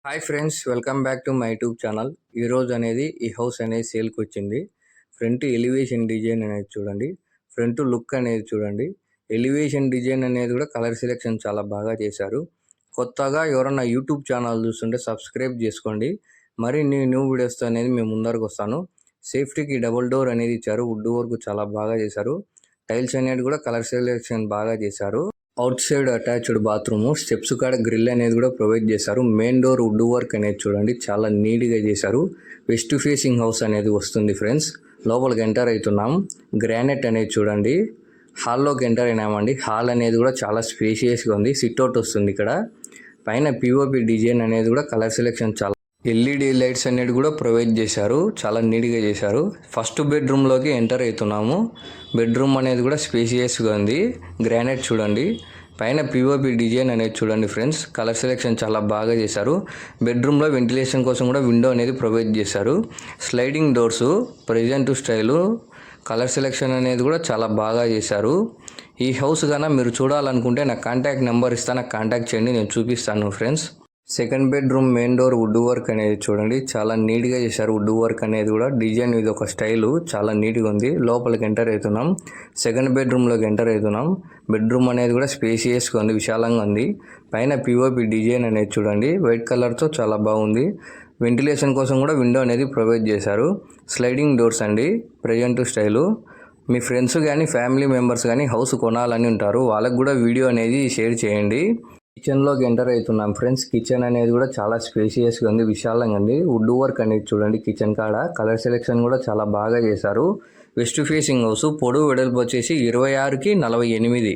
Hi friends, welcome back to my YouTube channel. ఈరోజు అనేది ఈ హౌస్ అనేది సేల్కి వచ్చింది. ఫ్రంట్ ఎలివేషన్ డిజైన్ అనేది చూడండి, ఫ్రంట్ లుక్ అనేది చూడండి. ఎలివేషన్ డిజైన్ అనేది కూడా కలర్ సెలెక్షన్ చాలా బాగా చేశారు. కొత్తగా ఎవరన్నా యూట్యూబ్ ఛానల్ చూస్తుంటే సబ్స్క్రైబ్ చేసుకోండి. మరిన్ని న్యూ వీడియోస్తో అనేది మేము ముందరకు వస్తాను. సేఫ్టీకి డబుల్ డోర్ అనేది ఇచ్చారు, వుడ్ వర్క్ చాలా బాగా చేశారు. టైల్స్ అనేది కూడా కలర్ సెలెక్షన్ బాగా చేశారు. Out side attached bathroom, steps కాడ గ్రిల్ అనేది కూడా ప్రొవైడ్ చేశారు. మెయిన్ డోర్ వుడ్ వర్క్ అనేది చూడండి చాలా నీట్గా చేశారు. వెస్ట్ ఫేసింగ్ హౌస్ అనేది వస్తుంది ఫ్రెండ్స్. లోపలికి ఎంటర్ అవుతున్నాం. గ్రానైట్ అనేది చూడండి. హాల్లోకి ఎంటర్ అయినామండి. హాల్ అనేది కూడా చాలా స్పేషియస్గా ఉంది. సిట్అవుట్ వస్తుంది ఇక్కడ. పైన పిఓపి డిజైన్ అనేది కూడా కలర్ సెలెక్షన్ చాలా, ఎల్ఈడి లైట్స్ అనేది కూడా ప్రొవైడ్ చేశారు. చాలా నీట్గా చేశారు. ఫస్ట్ బెడ్రూమ్లోకి ఎంటర్ అవుతున్నాము. బెడ్రూమ్ అనేది కూడా స్పేషియస్గా ఉంది. గ్రానైట్ చూడండి. పైన పిఓపి డిజైన్ అనేది చూడండి ఫ్రెండ్స్. కలర్ సెలెక్షన్ చాలా బాగా చేశారు. బెడ్రూమ్లో వెంటిలేషన్ కోసం కూడా విండో అనేది ప్రొవైడ్ చేశారు. Sliding doors present style. Colour selection అనేది కూడా చాలా బాగా చేశారు. ఈ హౌస్ కన్నా మీరు చూడాలనుకుంటే నా కాంటాక్ట్ నెంబర్ ఇస్తాను, నాకు కాంటాక్ట్ చేయండి, నేను చూపిస్తాను friends. Second bedroom main door wood work అనేది చూడండి చాలా నీట్గా చేశారు. వుడ్ వర్క్ అనేది కూడా డిజైన్ ఇది ఒక స్టైలు చాలా నీట్గా ఉంది. లోపలికి ఎంటర్ అవుతున్నాం. సెకండ్ బెడ్రూమ్లోకి ఎంటర్ అవుతున్నాం. బెడ్రూమ్ అనేది కూడా స్పేషియస్గా ఉంది, విశాలంగా ఉంది. పైన పిఓపి డిజైన్ అనేది చూడండి వైట్ కలర్తో చాలా బాగుంది. వెంటిలేషన్ కోసం కూడా విండో అనేది ప్రొవైడ్ చేశారు. స్లైడింగ్ డోర్స్ అండి, ప్రజెంట్ స్టైలు. మీ ఫ్రెండ్స్ కానీ ఫ్యామిలీ మెంబర్స్ కానీ హౌస్ కొనాలని ఉంటారు, వాళ్ళకు కూడా వీడియో అనేది షేర్ చేయండి. కిచెన్లోకి ఎంటర్ అవుతున్నాం ఫ్రెండ్స్. కిచెన్ అనేది కూడా చాలా స్పేషియస్గా ఉంది, విశాలంగా ఉంది. వుడ్ వర్క్ అనేది చూడండి కిచెన్ కాడ. కలర్ సెలెక్షన్ కూడా చాలా బాగా చేశారు. West facing house. పొడవు వెడల్పు వచ్చేసి 26కి 48.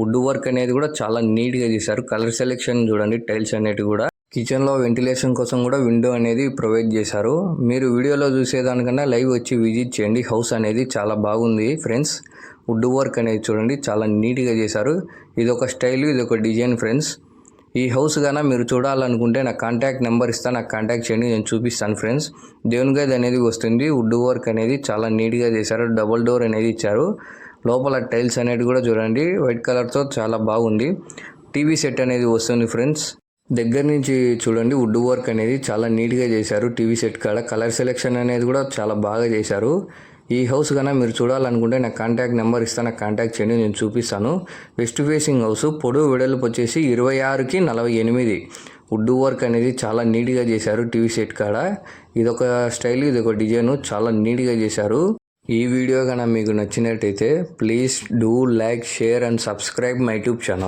వుడ్ వర్క్ అనేది కూడా చాలా నీట్గా చేశారు. కలర్ సెలెక్షన్ చూడండి. టైల్స్ అనేవి కూడా. కిచెన్లో వెంటిలేషన్ కోసం కూడా విండో అనేది ప్రొవైడ్ చేశారు. మీరు వీడియోలో చూసేదానికన్నా లైవ్ వచ్చి విజిట్ చేయండి. హౌస్ అనేది చాలా బాగుంది ఫ్రెండ్స్. వుడ్ వర్క్ అనేది చూడండి చాలా నీట్గా చేశారు. ఇది ఒక స్టైల్, ఇది ఒక డిజైన్ ఫ్రెండ్స్. ఈ హౌస్ కన్నా మీరు చూడాలనుకుంటే నా కాంటాక్ట్ నెంబర్ ఇస్తాను, నాకు కాంటాక్ట్ చేయండి, నేను చూపిస్తాను ఫ్రెండ్స్. దేవుని గది అనేది వస్తుంది. వుడ్ వర్క్ అనేది చాలా నీట్గా చేశారు. డబుల్ డోర్ అనేది ఇచ్చారు. లోపల టైల్స్ అనేది కూడా చూడండి వైట్ కలర్తో చాలా బాగుంది. టీవీ సెట్ అనేది వస్తుంది ఫ్రెండ్స్. దగ్గర నుంచి చూడండి వుడ్ వర్క్ అనేది చాలా నీట్గా చేశారు. టీవీ సెట్ కాడ కలర్ సెలెక్షన్ అనేది కూడా చాలా బాగా చేశారు. ఈ హౌస్ కన్నా మీరు చూడాలనుకుంటే నాకు కాంటాక్ట్ నెంబర్ ఇస్తాను, నాకు కాంటాక్ట్ చేయండి, నేను చూపిస్తాను. West facing house. పొడవు వెడల్పు వచ్చేసి 26కి 48. వుడ్ వర్క్ అనేది చాలా నీట్గా చేశారు. టీవీ సెట్ కాడ ఇదొక స్టైల్, ఇదొక డిజైన్ చాలా నీట్గా చేశారు. ఈ వీడియో కన్నా మీకు నచ్చినట్టయితే please do like, share and subscribe my YouTube channel.